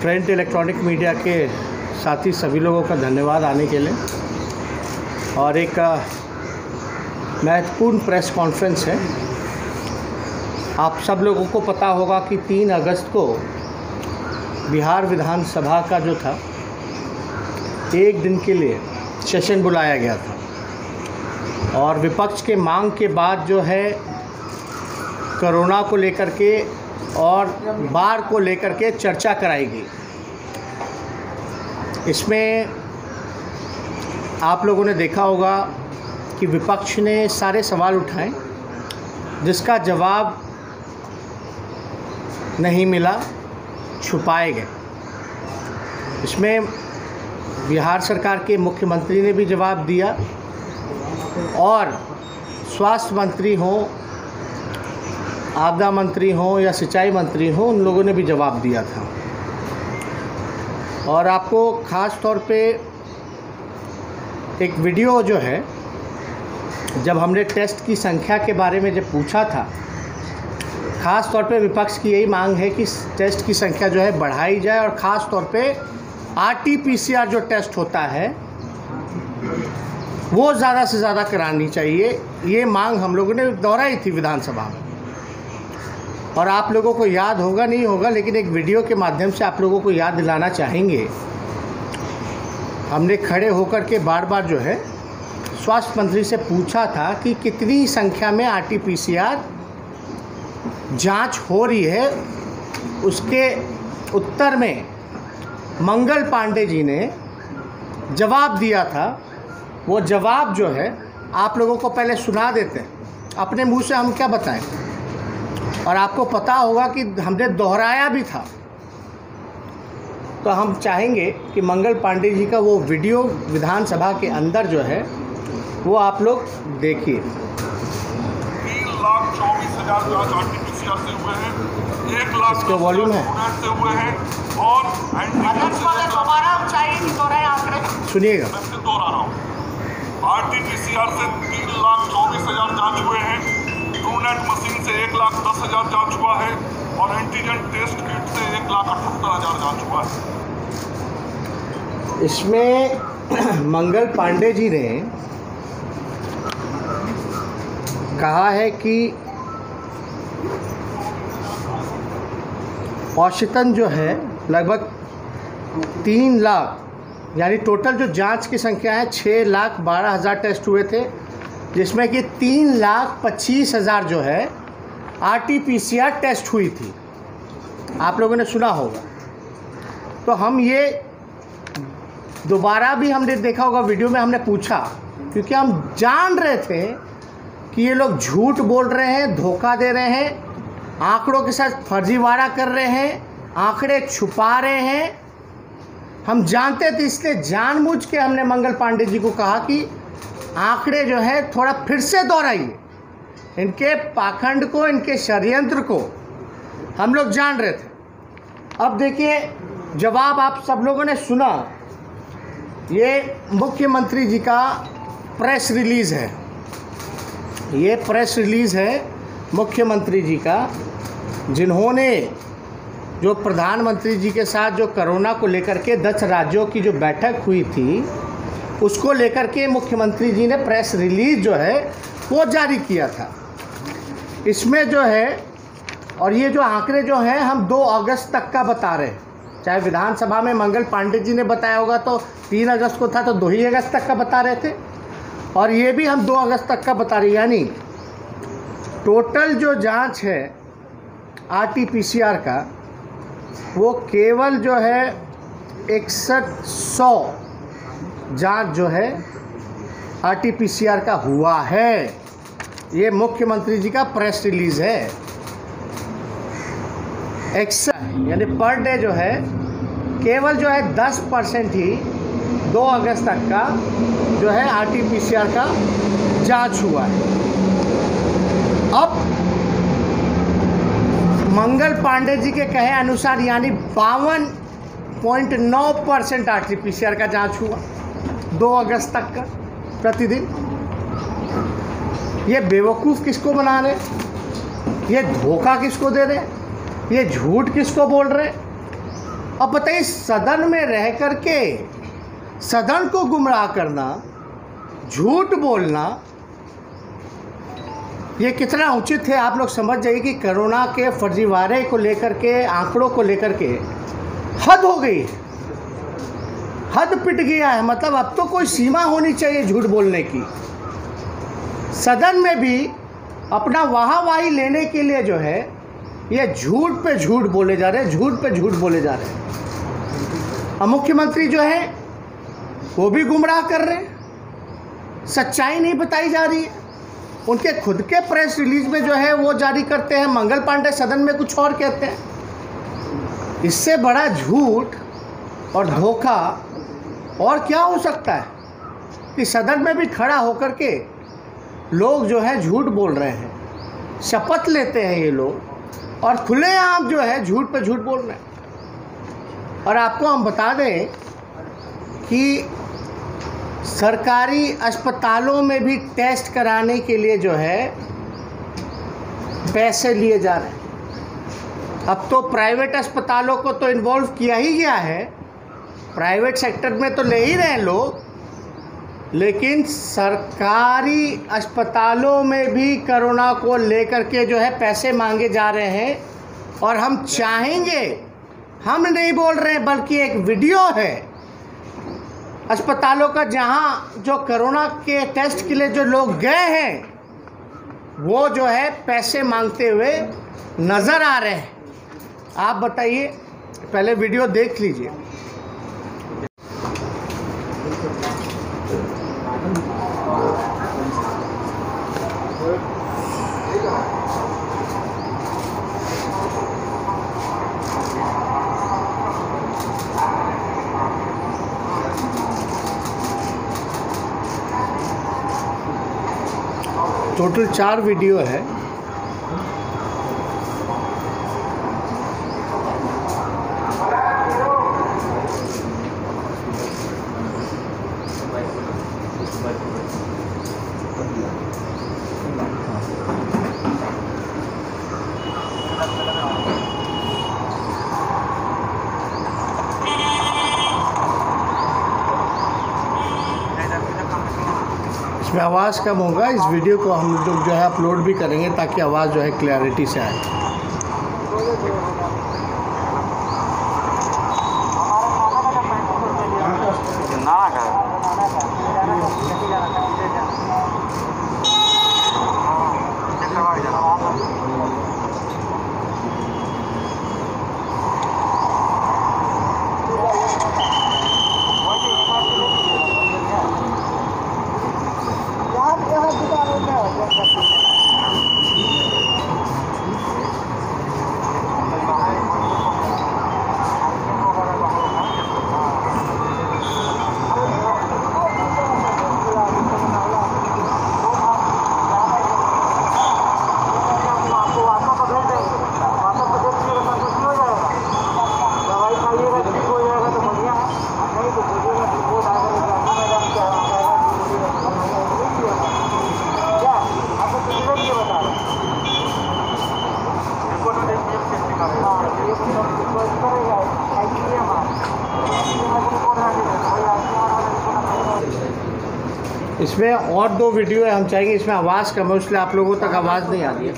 Print electronic media के साथी सभी लोगों का धन्यवाद आने के लिए। और एक महत्वपूर्ण प्रेस कॉन्फ्रेंस है। आप सब लोगों को पता होगा कि 3 अगस्त को बिहार विधानसभा का जो था 1 दिन के लिए सेशन बुलाया गया था और विपक्ष के मांग के बाद जो है कोरोना को लेकर के और बाढ़ को लेकर के चर्चा कराई गई। इसमें आप लोगों ने देखा होगा कि विपक्ष ने सारे सवाल उठाए जिसका जवाब नहीं मिला, छुपाए गए। इसमें बिहार सरकार के मुख्यमंत्री ने भी जवाब दिया और स्वास्थ्य मंत्री हों, आपदा मंत्री हों या सिंचाई मंत्री हों, उन लोगों ने भी जवाब दिया था। और आपको ख़ास तौर पे एक वीडियो जो है, जब हमने टेस्ट की संख्या के बारे में जब पूछा था, ख़ास तौर पे विपक्ष की यही मांग है कि टेस्ट की संख्या जो है बढ़ाई जाए और ख़ास तौर पे RT-PCR जो टेस्ट होता है वो ज़्यादा से ज़्यादा करानी चाहिए। ये मांग हम लोगों ने दोहराई थी विधानसभा में। और आप लोगों को याद होगा नहीं होगा, लेकिन एक वीडियो के माध्यम से आप लोगों को याद दिलाना चाहेंगे। हमने खड़े होकर के बार बार जो है स्वास्थ्य मंत्री से पूछा था कि कितनी संख्या में RT-PCR जांच हो रही है। उसके उत्तर में मंगल पांडे जी ने जवाब दिया था। वो जवाब जो है आप लोगों को पहले सुना देते हैं, अपने मुंह से हम क्या बताएं। और आपको पता होगा कि हमने दोहराया भी था। तो हम चाहेंगे कि मंगल पांडे जी का वो वीडियो विधानसभा के अंदर जो है वो आप लोग देखिए। 3,24,000 जांच RT-PCR से हुए हैं, 1,00,000 इसका वॉल्यूम है से हुए हैं और सुनिएगा। मैं फिर दोहरा रहा हूँ, RT-PCR से 3,24,000 जांच हुए हैं, ट्रूनेट मशीन से 1,10,000 जांच हुआ है और एंटीजन टेस्ट किट से 1,78,000 जांच हुआ है। इसमें मंगल पांडे जी ने कहा है कि औसतन जो है लगभग 3 लाख, यानी टोटल जो जांच की संख्या है 6,12,000 टेस्ट हुए थे, जिसमें कि 3,25,000 जो है RT-PCR टेस्ट हुई थी। आप लोगों ने सुना होगा। तो हम ये दोबारा भी हमने देखा होगा, वीडियो में हमने पूछा, क्योंकि हम जान रहे थे कि ये लोग झूठ बोल रहे हैं, धोखा दे रहे हैं, आंकड़ों के साथ फर्जीवाड़ा कर रहे हैं, आंकड़े छुपा रहे हैं। हम जानते थे, इसलिए जानबूझ के हमने मंगल पांडे जी को कहा कि आंकड़े जो है थोड़ा फिर से दोहराइए। इनके पाखंड को, इनके षड्यंत्र को हम लोग जान रहे थे। अब देखिए जवाब आप सब लोगों ने सुना। ये मुख्यमंत्री जी का प्रेस रिलीज़ है। ये प्रेस रिलीज़ है मुख्यमंत्री जी का, जिन्होंने जो प्रधानमंत्री जी के साथ जो कोरोना को लेकर के 10 राज्यों की जो बैठक हुई थी, उसको लेकर के मुख्यमंत्री जी ने प्रेस रिलीज़ जो है वो जारी किया था। इसमें जो है, और ये जो आंकड़े जो हैं हम 2 अगस्त तक का बता रहे हैं। चाहे विधानसभा में मंगल पांडे जी ने बताया होगा तो 3 अगस्त को था, तो 2 ही अगस्त तक का बता रहे थे, और ये भी हम 2 अगस्त तक का बता रहे हैं। यानी टोटल जो जांच है RT-PCR का, वो केवल जो है 6100 जांच जो है RT-PCR का हुआ है। ये मुख्यमंत्री जी का प्रेस रिलीज़ है। यानी पर डे जो है केवल जो है 10% ही 2 अगस्त तक का जो है RT-PCR का जांच हुआ है। अब मंगल पांडे जी के कहे अनुसार यानी 52.9% RT-PCR का जांच हुआ 2 अगस्त तक का प्रतिदिन। ये बेवकूफ़ किसको बना रहे, ये धोखा किसको दे रहे, ये झूठ किसको बोल रहे। अब बताइए, सदन में रह करके सदन को गुमराह करना, झूठ बोलना, ये कितना उचित है? आप लोग समझ जाइए कि कोरोना के फर्जीवाड़े को लेकर के, आंकड़ों को लेकर के हद हो गई है, हद पिट गया है। मतलब अब तो कोई सीमा होनी चाहिए झूठ बोलने की। सदन में भी अपना वाहवाही लेने के लिए जो है ये झूठ पे झूठ बोले जा रहे हैं, झूठ पे झूठ बोले जा रहे हैं। और मुख्यमंत्री जो है वो भी गुमराह कर रहे हैं, सच्चाई नहीं बताई जा रही है। उनके खुद के प्रेस रिलीज में जो है वो जारी करते हैं, मंगल पांडे सदन में कुछ और कहते हैं। इससे बड़ा झूठ और धोखा और क्या हो सकता है कि सदन में भी खड़ा होकर के लोग जो है झूठ बोल रहे हैं, शपथ लेते हैं ये लोग और खुलेआम जो है झूठ पे झूठ बोल रहे हैं। और आपको हम बता दें कि सरकारी अस्पतालों में भी टेस्ट कराने के लिए जो है पैसे लिए जा रहे हैं। अब तो प्राइवेट अस्पतालों को तो इन्वॉल्व किया ही गया है, प्राइवेट सेक्टर में तो ले ही रहे हैं लोग, लेकिन सरकारी अस्पतालों में भी कोरोना को लेकर के जो है पैसे मांगे जा रहे हैं। और हम चाहेंगे, हम नहीं बोल रहे हैं बल्कि एक वीडियो है अस्पतालों का जहां जो कोरोना के टेस्ट के लिए जो लोग गए हैं वो जो है पैसे मांगते हुए नज़र आ रहे हैं। आप बताइए, पहले वीडियो देख लीजिए। टोटल 4 वीडियो है। इसमें आवाज़ कम होगा। इस वीडियो को हम लोग जो है अपलोड भी करेंगे ताकि आवाज़ जो है क्लैरिटी से आए। इसमें और 2 वीडियो है, हम चाहेंगे इसमें आवाज़ कम है इसलिए आप लोगों तक आवाज़ नहीं आ रही है।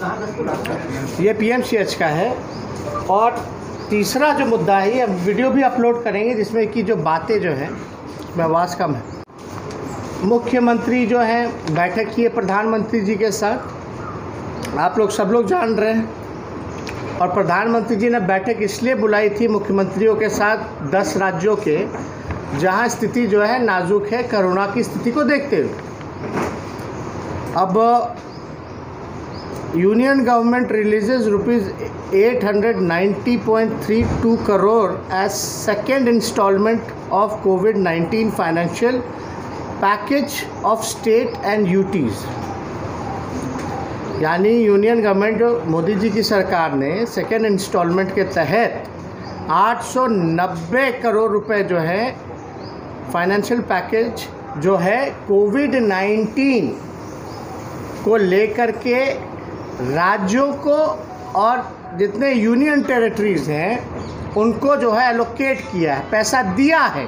ये पीएमसीएच का है। और तीसरा जो मुद्दा है, ये वीडियो भी अपलोड करेंगे जिसमें कि जो बातें जो हैं इसमें आवाज़ कम है। मुख्यमंत्री जो हैं बैठक की है प्रधानमंत्री जी के साथ, आप लोग सब लोग जान रहे हैं। और प्रधानमंत्री जी ने बैठक इसलिए बुलाई थी मुख्यमंत्रियों के साथ 10 राज्यों के, जहां स्थिति जो है नाजुक है कोरोना की स्थिति को देखते हुए। अब union government releases ₹890.32 crore as second instalment of कोविड-19 financial package of state and UTs. यानी यूनियन गवर्नमेंट जो मोदी जी की सरकार ने सेकेंड इंस्टॉलमेंट के तहत 890 करोड़ रुपए जो है फाइनेंशियल पैकेज जो है कोविड-19 को लेकर के राज्यों को और जितने यूनियन टेरिटरीज़ हैं उनको जो है एलोकेट किया है, पैसा दिया है।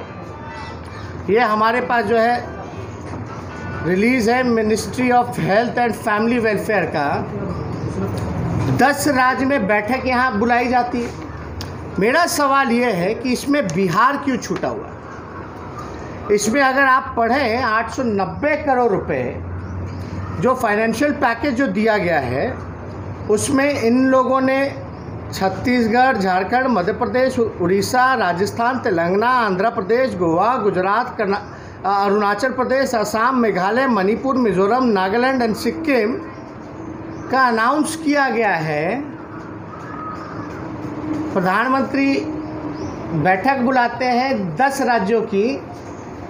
ये हमारे पास जो है रिलीज़ है ministry of health and family welfare का। 10 राज्य में बैठक यहाँ बुलाई जाती है। मेरा सवाल ये है कि इसमें बिहार क्यों छूटा हुआ? इसमें अगर आप पढ़ें 890 करोड़ रुपए जो फाइनेंशियल पैकेज जो दिया गया है, उसमें इन लोगों ने छत्तीसगढ़, झारखंड, मध्य प्रदेश, उड़ीसा, राजस्थान, तेलंगाना, आंध्र प्रदेश, गोवा, गुजरात, अरुणाचल प्रदेश, असम, मेघालय, मणिपुर, मिजोरम, नागालैंड एंड सिक्किम का अनाउंस किया गया है। प्रधानमंत्री बैठक बुलाते हैं 10 राज्यों की,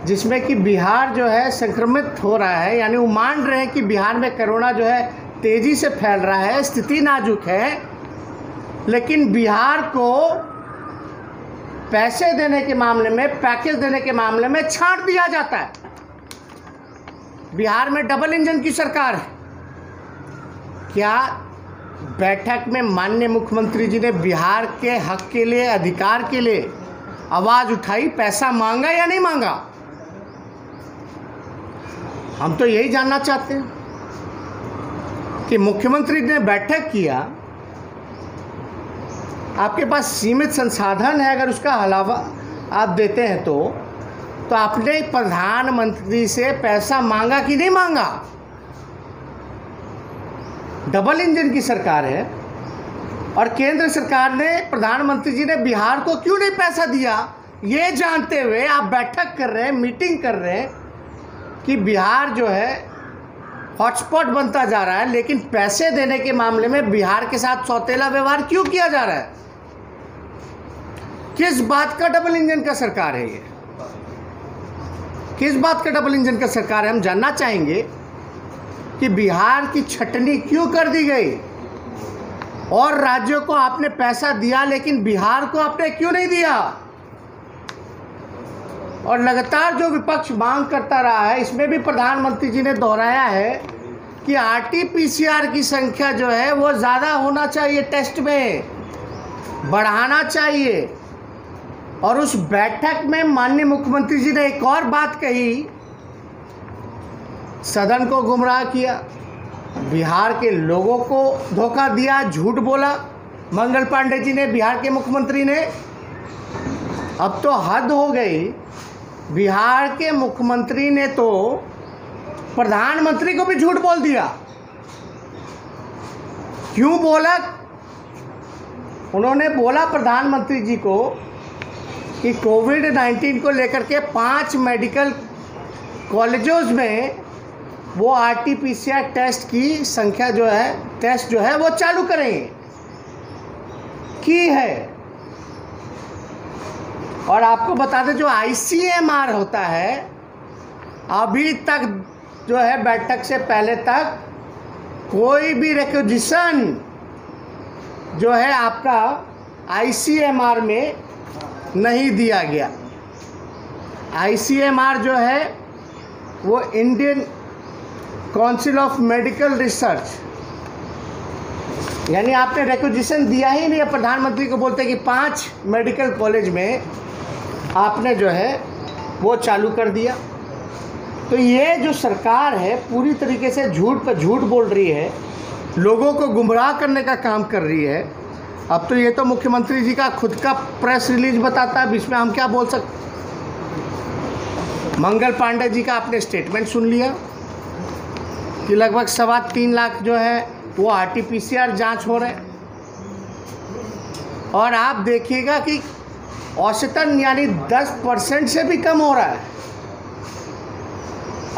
जिसमें कि बिहार जो है संक्रमित हो रहा है, यानी वो मान रहे हैं कि बिहार में कोरोना जो है तेज़ी से फैल रहा है, स्थिति नाजुक है। लेकिन बिहार को पैसे देने के मामले में, पैकेज देने के मामले में छांट दिया जाता है। बिहार में डबल इंजन की सरकार है। क्या बैठक में माननीय मुख्यमंत्री जी ने बिहार के हक के लिए, अधिकार के लिए आवाज़ उठाई, पैसा मांगा या नहीं मांगा? हम तो यही जानना चाहते हैं कि मुख्यमंत्री ने बैठक किया, आपके पास सीमित संसाधन है, अगर उसका अलावा आप देते हैं तो आपने प्रधानमंत्री से पैसा मांगा कि नहीं मांगा? डबल इंजन की सरकार है और केंद्र सरकार ने, प्रधानमंत्री जी ने बिहार को क्यों नहीं पैसा दिया? ये जानते हुए आप बैठक कर रहे हैं, मीटिंग कर रहे हैं कि बिहार जो है हॉटस्पॉट बनता जा रहा है, लेकिन पैसे देने के मामले में बिहार के साथ सौतेला व्यवहार क्यों किया जा रहा है? किस बात का डबल इंजन का सरकार है ये? किस बात का डबल इंजन का सरकार है? हम जानना चाहेंगे कि बिहार की छटनी क्यों कर दी गई, और राज्यों को आपने पैसा दिया लेकिन बिहार को आपने क्यों नहीं दिया? और लगातार जो विपक्ष मांग करता रहा है, इसमें भी प्रधानमंत्री जी ने दोहराया है कि RT-PCR की संख्या जो है वो ज़्यादा होना चाहिए, टेस्ट में बढ़ाना चाहिए। और उस बैठक में माननीय मुख्यमंत्री जी ने एक और बात कही, सदन को गुमराह किया, बिहार के लोगों को धोखा दिया, झूठ बोला मंगल पांडे जी ने, बिहार के मुख्यमंत्री ने। अब तो हद हो गई। बिहार के मुख्यमंत्री ने तो प्रधानमंत्री को भी झूठ बोल दिया। क्यों बोला? उन्होंने बोला प्रधानमंत्री जी को कि कोविड-19 को लेकर के 5 मेडिकल कॉलेजों में वो RT-PCR टेस्ट की संख्या जो है, टेस्ट जो है वो चालू करेंगे, की है। और आपको बता दें, जो ICMR होता है, अभी तक जो है बैठक से पहले तक कोई भी रिक्वेजिशन जो है आपका ICMR में नहीं दिया गया। ICMR जो है वो Indian council of medical research, यानी आपने रिक्वेजिशन दिया ही नहीं है। प्रधानमंत्री को बोलते कि 5 मेडिकल कॉलेज में आपने जो है वो चालू कर दिया। तो ये जो सरकार है पूरी तरीके से झूठ पर झूठ बोल रही है, लोगों को गुमराह करने का काम कर रही है। अब तो ये तो मुख्यमंत्री जी का खुद का प्रेस रिलीज बताता है, इसमें हम क्या बोल सकते। मंगल पांडे जी का आपने स्टेटमेंट सुन लिया कि लगभग 3.25 लाख जो है वो RT-PCR जांच हो रहे हैं, और आप देखिएगा कि औसतन यानी 10% से भी कम हो रहा है।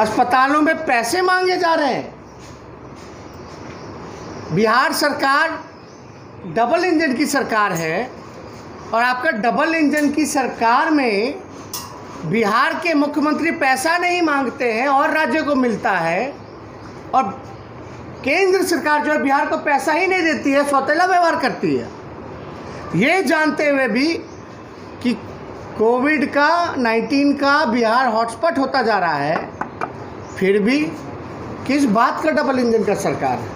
अस्पतालों में पैसे मांगे जा रहे हैं। बिहार सरकार डबल इंजन की सरकार है, और आपका डबल इंजन की सरकार में बिहार के मुख्यमंत्री पैसा नहीं मांगते हैं और राज्यों को मिलता है, और केंद्र सरकार जो है बिहार को पैसा ही नहीं देती है, सौतेला व्यवहार करती है। ये जानते हुए भी कि कोविड-19 का बिहार हॉटस्पॉट होता जा रहा है, फिर भी किस बात का डबल इंजन का सरकार है?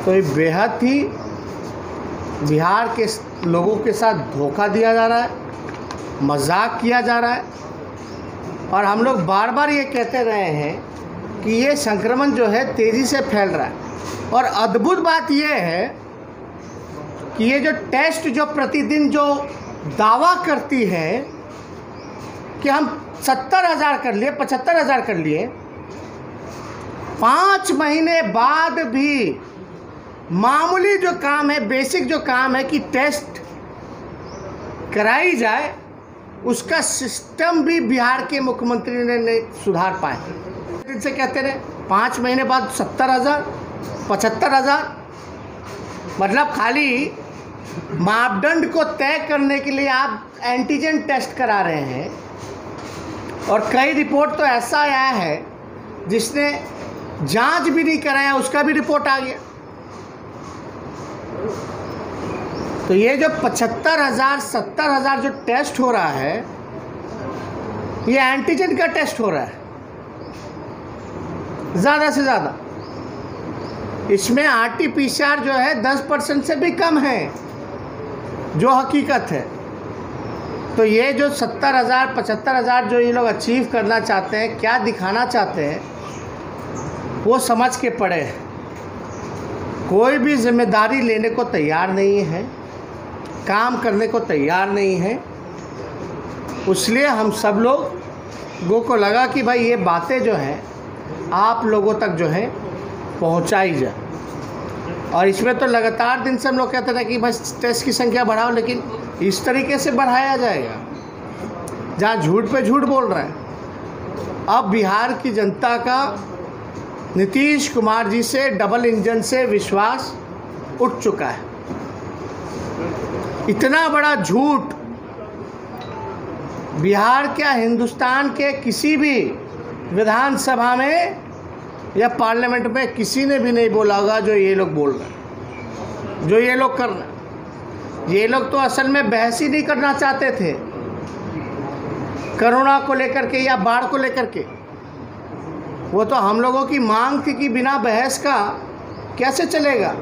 तो ये बेहद ही बिहार के लोगों के साथ धोखा दिया जा रहा है, मजाक किया जा रहा है। और हम लोग बार बार ये कहते रहे हैं कि ये संक्रमण जो है तेज़ी से फैल रहा है। और अद्भुत बात ये है कि ये जो टेस्ट जो प्रतिदिन जो दावा करती है कि हम 70,000 कर लिए, 75,000 कर लिए, 5 महीने बाद भी मामूली जो काम है, बेसिक जो काम है कि टेस्ट कराई जाए, उसका सिस्टम भी बिहार के मुख्यमंत्री ने नहीं सुधार पाए। दिन से कहते रहे 5 महीने बाद 70,000, 75,000, मतलब खाली मापदंड को तय करने के लिए आप एंटीजन टेस्ट करा रहे हैं। और कई रिपोर्ट तो ऐसा आया है जिसने जांच भी नहीं कराया, उसका भी रिपोर्ट आ गया। तो ये जो 75,000, 70,000 जो टेस्ट हो रहा है, ये एंटीजन का टेस्ट हो रहा है ज़्यादा से ज़्यादा। इसमें RT-PCR जो है 10% से भी कम है, जो हकीकत है। तो ये जो 70,000, 75,000 जो ये लोग अचीव करना चाहते हैं, क्या दिखाना चाहते हैं, वो समझ के पड़े हैं। कोई भी जिम्मेदारी लेने को तैयार नहीं है, काम करने को तैयार नहीं है। इसलिए हम सब लोगों को लगा कि भाई ये बातें जो हैं आप लोगों तक जो है पहुंचाई जाए। और इसमें तो लगातार दिन से हम लोग कहते थे कि बस टेस्ट की संख्या बढ़ाओ, लेकिन इस तरीके से बढ़ाया जाएगा जहाँ झूठ पे झूठ बोल रहे हैं। अब बिहार की जनता का नीतीश कुमार जी से डबल इंजन से विश्वास उठ चुका है। इतना बड़ा झूठ बिहार क्या हिंदुस्तान के किसी भी विधानसभा में या पार्लियामेंट में किसी ने भी नहीं बोला होगा जो ये लोग बोल रहे हैं, जो ये लोग कर रहे हैं। ये लोग तो असल में बहस ही नहीं करना चाहते थे कोरोना को लेकर के या बाढ़ को लेकर के। वो तो हम लोगों की मांग थी कि बिना बहस का कैसे चलेगा,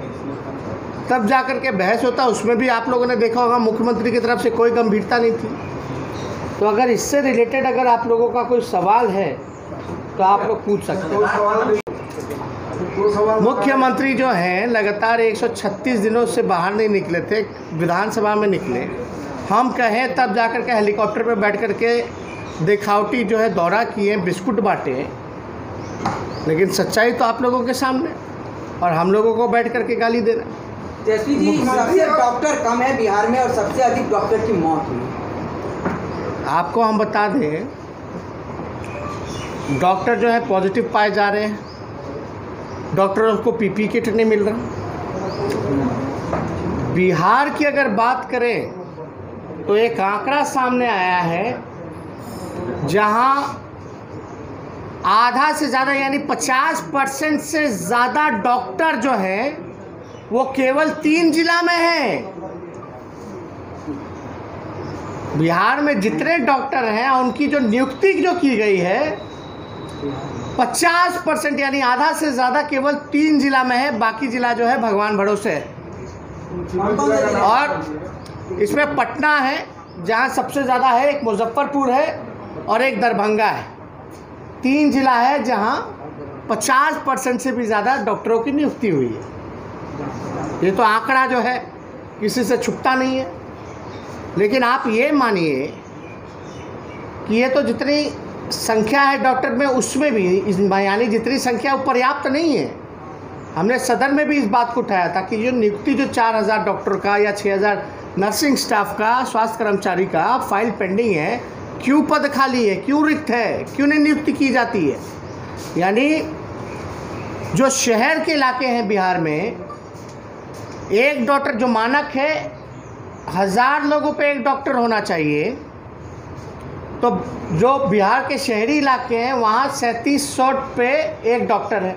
तब जा कर के बहस होता। उसमें भी आप लोगों ने देखा होगा मुख्यमंत्री की तरफ से कोई गंभीरता नहीं थी। तो अगर इससे रिलेटेड अगर आप लोगों का कोई सवाल है तो आप लोग पूछ सकते हैं। मुख्यमंत्री जो हैं लगातार 136 दिनों से बाहर नहीं निकले थे, विधानसभा में निकले। हम कहें तब जाकर के हेलीकॉप्टर पर बैठ कर के दिखावटी जो है दौरा किए, बिस्कुट बांटे, लेकिन सच्चाई तो आप लोगों के सामने, और हम लोगों को बैठ कर के गाली दे रहे हैं। तेजस्वी जी, सबसे डॉक्टर कम है बिहार में और सबसे अधिक डॉक्टर की मौत हुई। आपको हम बता दें, डॉक्टर जो है पॉजिटिव पाए जा रहे हैं, डॉक्टरों को PPE किट नहीं मिल रहा। बिहार की अगर बात करें तो एक आंकड़ा सामने आया है जहां आधा से ज़्यादा यानी 50% से ज़्यादा डॉक्टर जो हैं वो केवल 3 जिला में है। बिहार में जितने डॉक्टर हैं उनकी जो नियुक्ति जो की गई है 50% यानी आधा से ज़्यादा केवल 3 जिला में है, बाकी जिला जो है भगवान भरोसे है। और इसमें पटना है जहाँ सबसे ज़्यादा है, एक मुजफ्फरपुर है और एक दरभंगा है। 3 जिला है जहाँ 50% से भी ज़्यादा डॉक्टरों की नियुक्ति हुई है। ये तो आंकड़ा जो है किसी से छुपता नहीं है। लेकिन आप ये मानिए कि ये तो जितनी संख्या है डॉक्टर में, उसमें भी यानी जितनी संख्या वो पर्याप्त नहीं है। हमने सदन में भी इस बात को उठाया था कि जो नियुक्ति जो 4,000 डॉक्टर का या 6,000 नर्सिंग स्टाफ का, स्वास्थ्य कर्मचारी का फाइल पेंडिंग है, क्यों पद खाली है, क्यों रिक्त है, क्यों नहीं नियुक्ति की जाती है। यानी जो शहर के इलाके हैं बिहार में, एक डॉक्टर जो मानक है 1000 लोगों पे एक डॉक्टर होना चाहिए, तो जो बिहार के शहरी इलाके हैं वहाँ 3700 पे एक डॉक्टर है।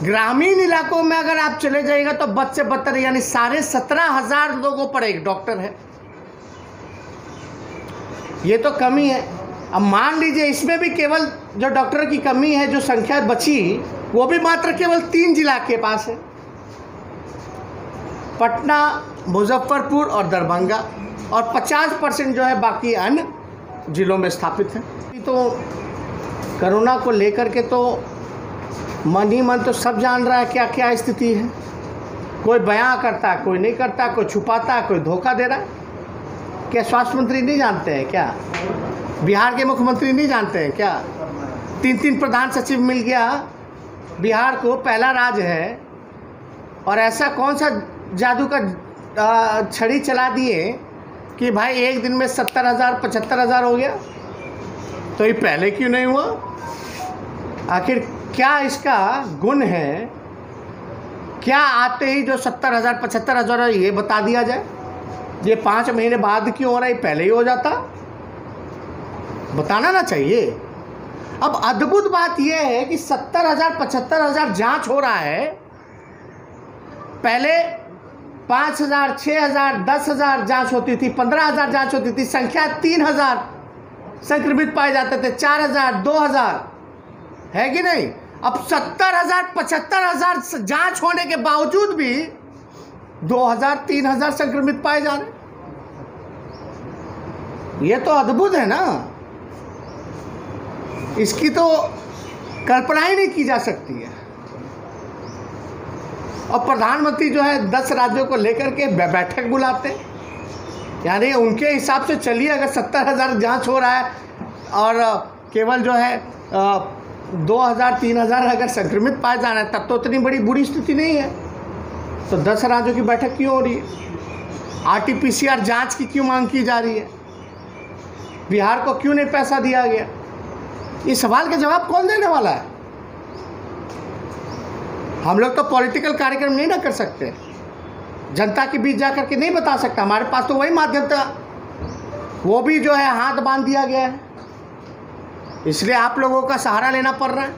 ग्रामीण इलाकों में अगर आप चले जाइएगा तो बद से बदतर यानी 17,500 लोगों पर एक डॉक्टर है। ये तो कमी है। अब मान लीजिए इसमें भी केवल जो डॉक्टर की कमी है, जो संख्या बची, वो भी मात्र केवल 3 जिला के पास है। पटना, मुजफ्फरपुर और दरभंगा, और 50% जो है बाकी अन्य जिलों में स्थापित हैं। तो कोरोना को लेकर के तो मन ही मन तो सब जान रहा है क्या क्या स्थिति है। कोई बयां करता है, कोई नहीं करता, कोई छुपाता है, कोई धोखा दे रहा है। क्या स्वास्थ्य मंत्री नहीं जानते हैं क्या? बिहार के मुख्यमंत्री नहीं जानते हैं क्या? 3 प्रधान सचिव मिल गया, बिहार को पहला राज्य है, और ऐसा कौन सा जादू का छड़ी चला दिए कि भाई एक दिन में 70,000 75,000 हो गया। तो ये पहले क्यों नहीं हुआ? आखिर क्या इसका गुण है? क्या आते ही जो 70,000 75,000 ये बता दिया जाए? ये 5 महीने बाद क्यों हो रहा है? पहले ही हो जाता, बताना ना चाहिए। अब अद्भुत बात यह है कि 70,000 75,000 जांच हो रहा है। पहले 5,000 6,000 10,000 जांच होती थी, 15,000 जांच होती थी, संख्या 3,000 संक्रमित पाए जाते थे, 4,000 2,000, है कि नहीं? अब 70,000 75,000 जांच होने के बावजूद भी 2,000 3,000 संक्रमित पाए जा रहे। ये तो अद्भुत है ना, इसकी तो कल्पना ही नहीं की जा सकती है। और प्रधानमंत्री जो है 10 राज्यों को लेकर के बैठक बुलाते हैं, यानी उनके हिसाब से चलिए अगर 70,000 जांच हो रहा है और केवल जो है 2,000 3,000 अगर संक्रमित पाए जा रहे हैं, तब तो इतनी बड़ी बुरी स्थिति नहीं है। तो 10 राज्यों की बैठक क्यों हो रही है? RT-PCR जांच की क्यों मांग की जा रही है? बिहार को क्यों नहीं पैसा दिया गया? इस सवाल का जवाब कौन देने वाला है? हम लोग तो पॉलिटिकल कार्यक्रम नहीं ना कर सकते, जनता के बीच जाकर के नहीं बता सकता। हमारे पास तो वही माध्यम था, वो भी जो है हाथ बांध दिया गया है। इसलिए आप लोगों का सहारा लेना पड़ रहा है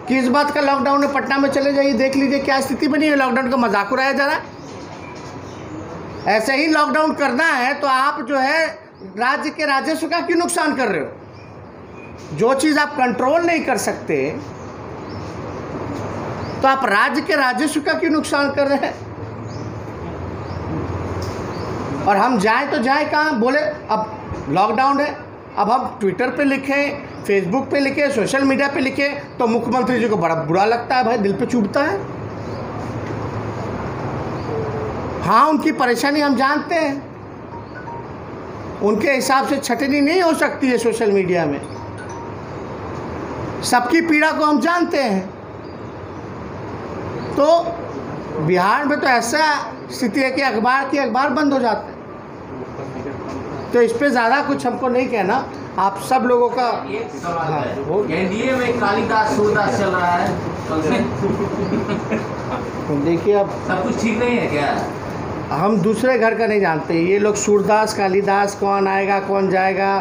कि इस बात का लॉकडाउन में पटना में चले जाइए, देख लीजिए क्या स्थिति बनी है। लॉकडाउन का मजाक उड़ाया जा रहा है। ऐसे ही लॉकडाउन करना है तो आप जो है राज्य के राजस्व का क्यों नुकसान कर रहे हो? जो चीज़ आप कंट्रोल नहीं कर सकते तो आप राज्य के राजस्व का क्यों नुकसान कर रहे हैं? और हम जाएं तो जाएं कहाँ? बोले अब लॉकडाउन है, अब हम ट्विटर पे लिखें, फेसबुक पे लिखें, सोशल मीडिया पे लिखें तो मुख्यमंत्री जी को बड़ा बुरा लगता है, भाई दिल पे चुभता है। हाँ, उनकी परेशानी हम जानते हैं, उनके हिसाब से छटनी नहीं हो सकती है सोशल मीडिया में, सबकी पीड़ा को हम जानते हैं। तो बिहार में तो ऐसा स्थिति है कि अखबार बंद हो जाते हैं। तो इस पे ज़्यादा कुछ हमको नहीं कहना, आप सब लोगों का। हाँ, एनडीए में कालिदास सूरदास चल रहा है। देखिए अब सब कुछ ठीक नहीं है क्या? हम दूसरे घर का नहीं जानते। ये लोग सूरदास कालिदास कौन आएगा कौन जाएगा,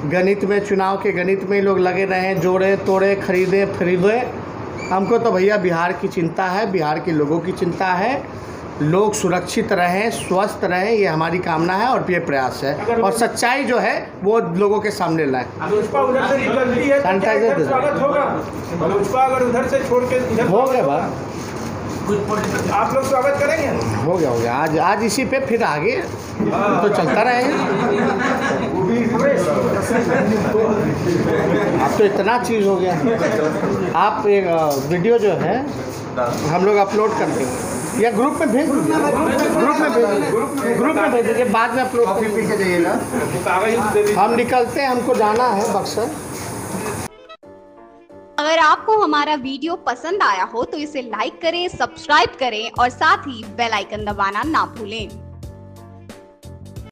गणित में, चुनाव के गणित में लोग लगे रहे हैं, जोड़े तोड़े, खरीदे। हमको तो भैया बिहार की चिंता है, बिहार के लोगों की चिंता है। लोग सुरक्षित रहें, स्वस्थ रहें, ये हमारी कामना है और ये प्रयास है। और सच्चाई जो है वो लोगों के सामने लाए। सैनिटाइजर अगर उधर से छोड़ के इधर हो गया बात, आप लोग स्वागत करेंगे? हो गया। आज इसी पे फिर आगे तो चलता रहेगा। अब तो इतना चीज़ हो गया। आप एक वीडियो जो है हम लोग अपलोड करते हैं या ग्रुप में भेज दीजिए, ग्रुप में भेज दीजिए, बाद में अपलोड पीछे जाइएगा। हम निकलते हैं, हमको जाना है बक्सर। अगर आपको हमारा वीडियो पसंद आया हो तो इसे लाइक करें, सब्सक्राइब करें और साथ ही बेल आइकन दबाना ना भूलें।